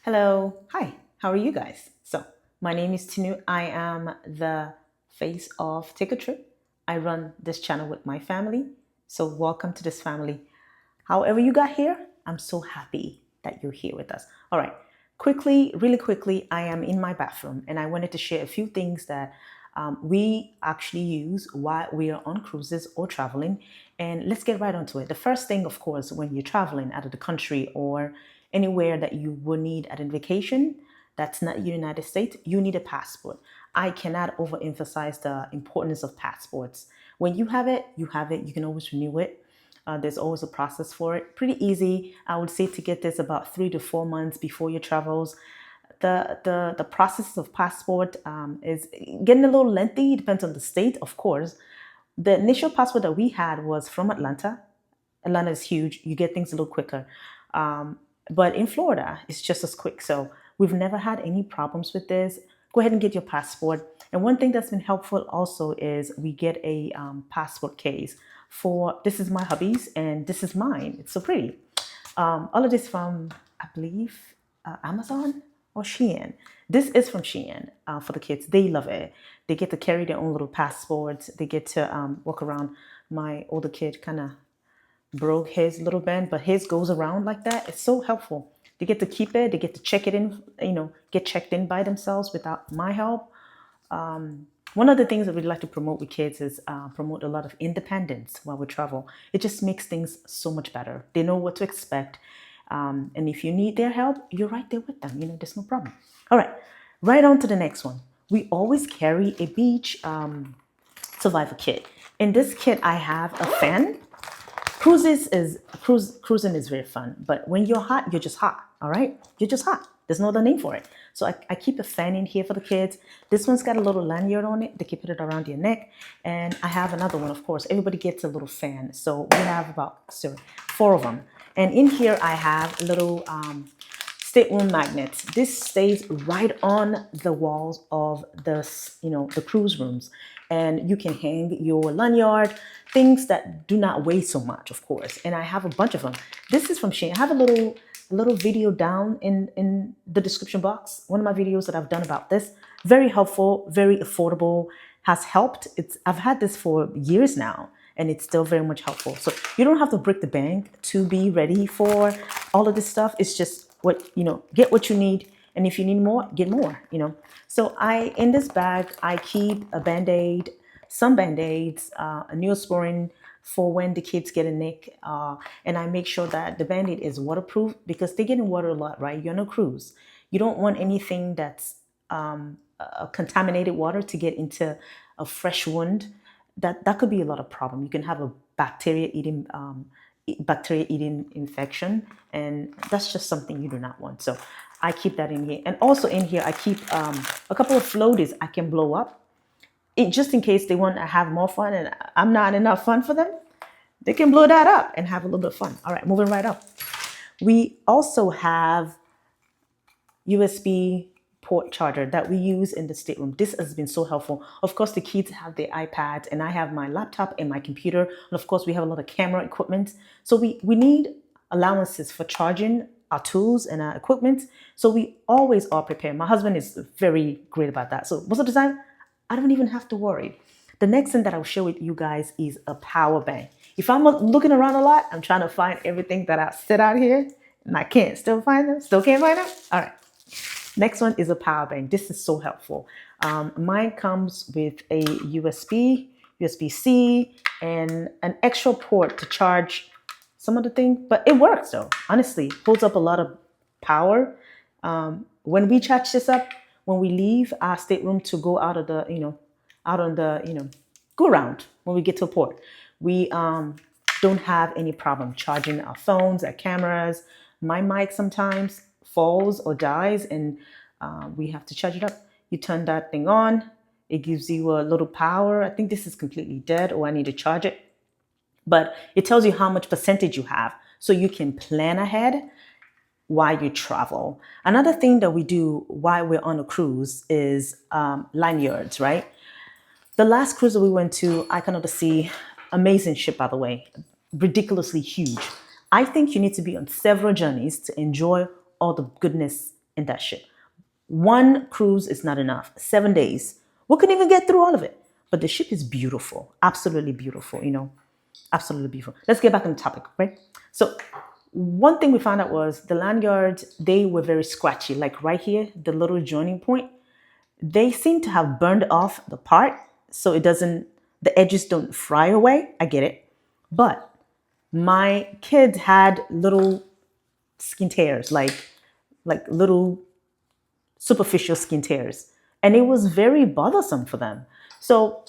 Hello, hi, how are you guys? So, my name is Tinu. I am the face of TakeATrip. I run this channel with my family. So, welcome to this family. However, you got here, I'm so happy that you're here with us. All right, quickly, really quickly, I am in my bathroom and I wanted to share a few things that we actually use while we are on cruises or traveling. And let's get right onto it. The first thing, of course, when you're traveling out of the country or anywhere that you will need at a vacation that's not United States, you need a passport. I cannot overemphasize the importance of passports. When you have it, you have it. You can always renew it. There's always a process for it. Pretty easy. I would say to get this about 3 to 4 months before your travels. The process of passport is getting a little lengthy. It depends on the state, of course. The initial passport that we had was from Atlanta. Atlanta is huge. You get things a little quicker. But in Florida, it's just as quick. So we've never had any problems with this. Go ahead and get your passport. And one thing that's been helpful also is we get a passport case for this is my hubby's and this is mine. It's so pretty. All of this from, I believe, Amazon or Shein. This is from Shein for the kids. They love it. They get to carry their own little passports. They get to walk around. My older kid kind of broke his little band, but his goes around like that. It's so helpful. They get to keep it. They get to check it in, get checked in by themselves without my help. One of the things that we'd like to promote with kids is promote a lot of independence while we travel. It just makes things so much better. They know what to expect. And if you need their help, you're right there with them. There's no problem. All right, right on to the next one. We always carry a beach survival kit. In this kit, I have a fan. Cruising is very fun, but when you're hot, you're just hot. All right, you're just hot. There's no other name for it. So I keep a fan in here for the kids. This one's got a little lanyard on it. They can put it around your neck. And I have another one, of course. Everybody gets a little fan. So we have about 4 of them. And in here I have little stateroom magnets. This stays right on the walls of the cruise rooms. And you can hang your lanyard, things that do not weigh so much, of course. And I have a bunch of them. This is from Shein. I have a little video down in the description box. One of my videos that I've done about this. Very helpful, very affordable, has helped. I've had this for years now, and it's still very much helpful. So you don't have to break the bank to be ready for all of this stuff. It's just get what you need. And if you need more, get more, So in this bag, I keep a Band-Aid, some Band-Aids, a Neosporin for when the kids get a nick. And I make sure that the Band-Aid is waterproof because they get in water a lot, right? You're on a cruise. You don't want anything that's contaminated water to get into a fresh wound. That could be a lot of problem. You can have a bacteria-eating infection, and that's just something you do not want. So I keep that in here. And also in here, I keep a couple of floaties I can blow up. Just in case they want to have more fun and I'm not enough fun for them, they can blow that up and have a little bit of fun. All right, moving right up. We also have USB port charger that we use in the stateroom. This has been so helpful. Of course, the kids have their iPads and I have my laptop and my computer. And of course, we have a lot of camera equipment. So we need allowances for charging our tools and our equipment. So we always are prepared. My husband is very great about that. So most of the time, I don't even have to worry. The next thing that I'll share with you guys is a power bank. If I'm looking around a lot, I'm trying to find everything that I set out here and I can't still find them. Still can't find them? All right. Next one is a power bank. This is so helpful. Mine comes with a USB, USB-C, and an extra port to charge some of the things. But it works though. Honestly, holds up a lot of power. When we charge this up, when we leave our stateroom to go out of the, go around when we get to a port, we don't have any problem charging our phones, our cameras. My mic sometimes falls or dies and we have to charge it up. You turn that thing on. It gives you a little power. I think this is completely dead or I need to charge it. But it tells you how much percentage you have so you can plan ahead while you travel. Another thing that we do while we're on a cruise is lanyards, right? The last cruise that we went to, Icon of the Sea, amazing ship, by the way, ridiculously huge. I think you need to be on several journeys to enjoy all the goodness in that ship. One cruise is not enough. 7 days. We couldn't even get through all of it. But the ship is beautiful. Absolutely beautiful, Absolutely beautiful. Let's get back on the topic, right? So one thing we found out was the lanyards, they were very scratchy. Like right here, the little joining point, they seem to have burned off the part so the edges don't fry away. I get it. But my kids had little skin tears, like little superficial skin tears. And it was very bothersome for them. So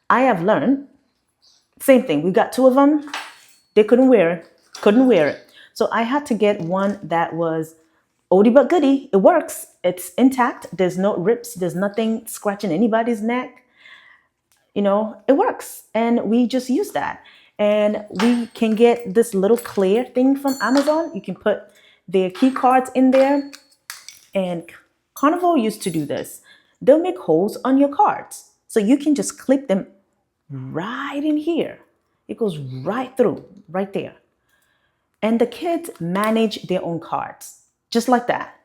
I have learned, same thing. We got two of them. They couldn't wear it. So I had to get one that was oldie but goodie. It works. It's intact. There's no rips. There's nothing scratching anybody's neck. It works. And we just use that. And we can get this little clear thing from Amazon. You can put their key cards in there. And Carnival used to do this. They'll make holes on your cards. So you can just clip them right in here. It goes right through, right there. And the kids manage their own cards, just like that.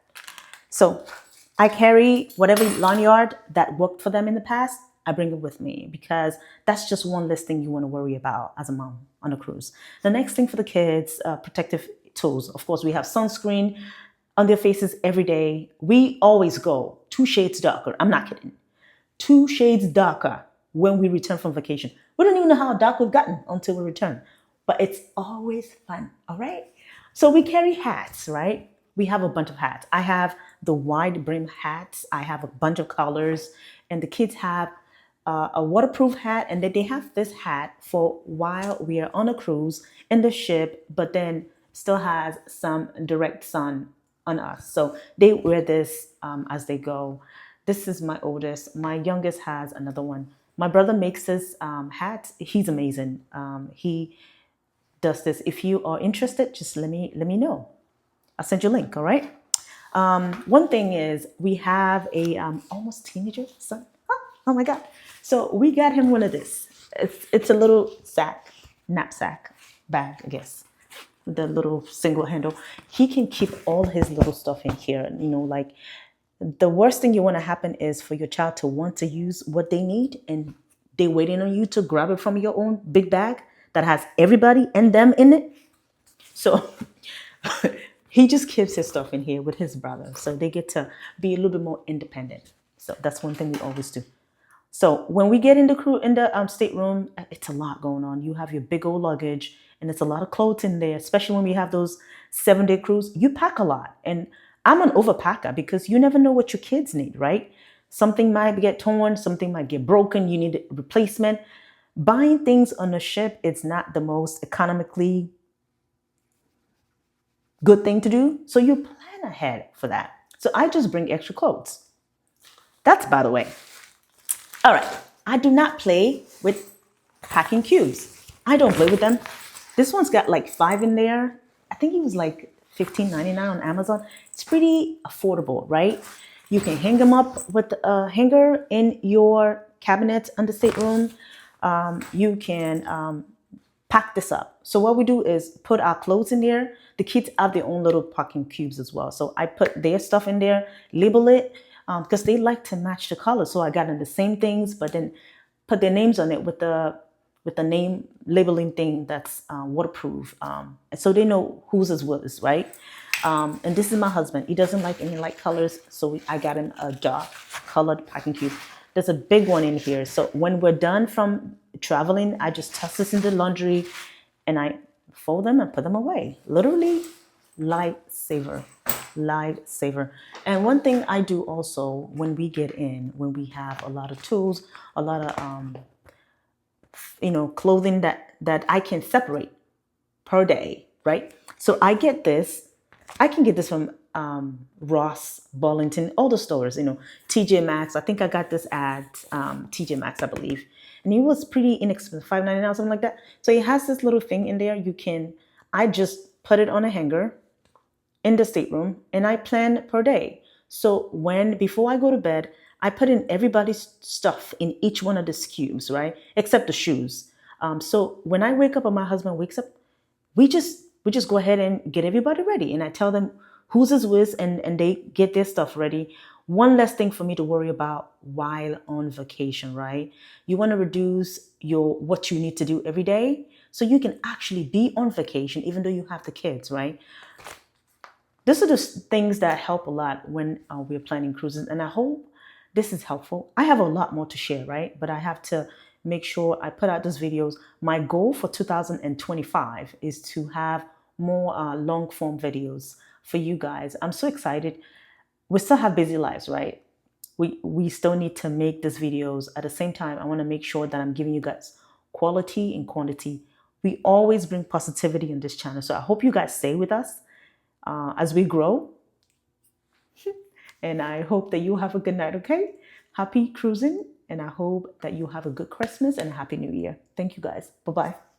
So I carry whatever lanyard that worked for them in the past. I bring it with me because that's just one less thing you want to worry about as a mom on a cruise. The next thing for the kids, protective tools. Of course, we have sunscreen on their faces every day. We always go 2 shades darker. I'm not kidding. 2 shades darker when we return from vacation. We don't even know how dark we've gotten until we return. But it's always fun, all right? So we carry hats, right? We have a bunch of hats. I have the wide brim hats. I have a bunch of colors. And the kids have a waterproof hat. And then they have this hat for while we are on a cruise in the ship, but then still has some direct sun on us. So they wear this as they go. This is my oldest. My youngest has another one. My brother makes his hats. He's amazing. He does this. If you are interested, just let me know. I'll send you a link, all right? One thing is we have a almost teenager son. Oh my God. So we got him one of this. It's a little knapsack bag, I guess. The little single handle. He can keep all his little stuff in here. Like the worst thing you want to happen is for your child to want to use what they need and they're waiting on you to grab it from your own big bag that has everybody and them in it. So he just keeps his stuff in here with his brother. So they get to be a little bit more independent. So that's one thing we always do. So when we get in the stateroom, it's a lot going on. You have your big old luggage and it's a lot of clothes in there, especially when we have those 7-day cruise. You pack a lot. And I'm an overpacker because you never know what your kids need, right? Something might get torn, something might get broken, you need a replacement. Buying things on a ship is not the most economically good thing to do. So you plan ahead for that. So I just bring extra clothes. That's by the way. All right. I do not play with packing cubes. I don't play with them. This one's got like 5 in there. I think it was like $15.99 on Amazon. It's pretty affordable, right? You can hang them up with a hanger in your cabinet on the stateroom. You can pack this up. So what we do is put our clothes in there. The kids have their own little packing cubes as well. So I put their stuff in there, label it, because they like to match the color. So I got in the same things, but then put their names on it with the name labeling thing that's waterproof. So they know whose is what, right? And this is my husband. He doesn't like any light colors. So I got him a dark colored packing cube. There's a big one in here. So when we're done from traveling, I just toss this in the laundry and I fold them and put them away. Literally lifesaver. And one thing I do also when we get in, when we have a lot of tools, a lot of, clothing that I can separate per day, right? So I get this. I can get this from Ross, Burlington, all the stores, TJ Maxx. I think I got this at TJ Maxx, I believe. And it was pretty inexpensive, $5.99, something like that. So it has this little thing in there. I just put it on a hanger in the stateroom and I plan per day. So before I go to bed, I put in everybody's stuff in each one of these cubes, right? Except the shoes. So when I wake up and my husband wakes up, we just go ahead and get everybody ready. And I tell them who's is with, and they get their stuff ready. One less thing for me to worry about while on vacation, right? You want to reduce your what you need to do every day so you can actually be on vacation even though you have the kids, right? These are the things that help a lot when we're planning cruises, and I hope this is helpful. I have a lot more to share, right? But I have to make sure I put out those videos. My goal for 2025 is to have more long form videos for you guys. I'm so excited. We still have busy lives, right? We still need to make these videos. At the same time, I want to make sure that I'm giving you guys quality and quantity. We always bring positivity on this channel, so I hope you guys stay with us as we grow. And I hope that you have a good night, okay? Happy cruising, and I hope that you have a good Christmas and a happy new year. Thank you guys. Bye-bye.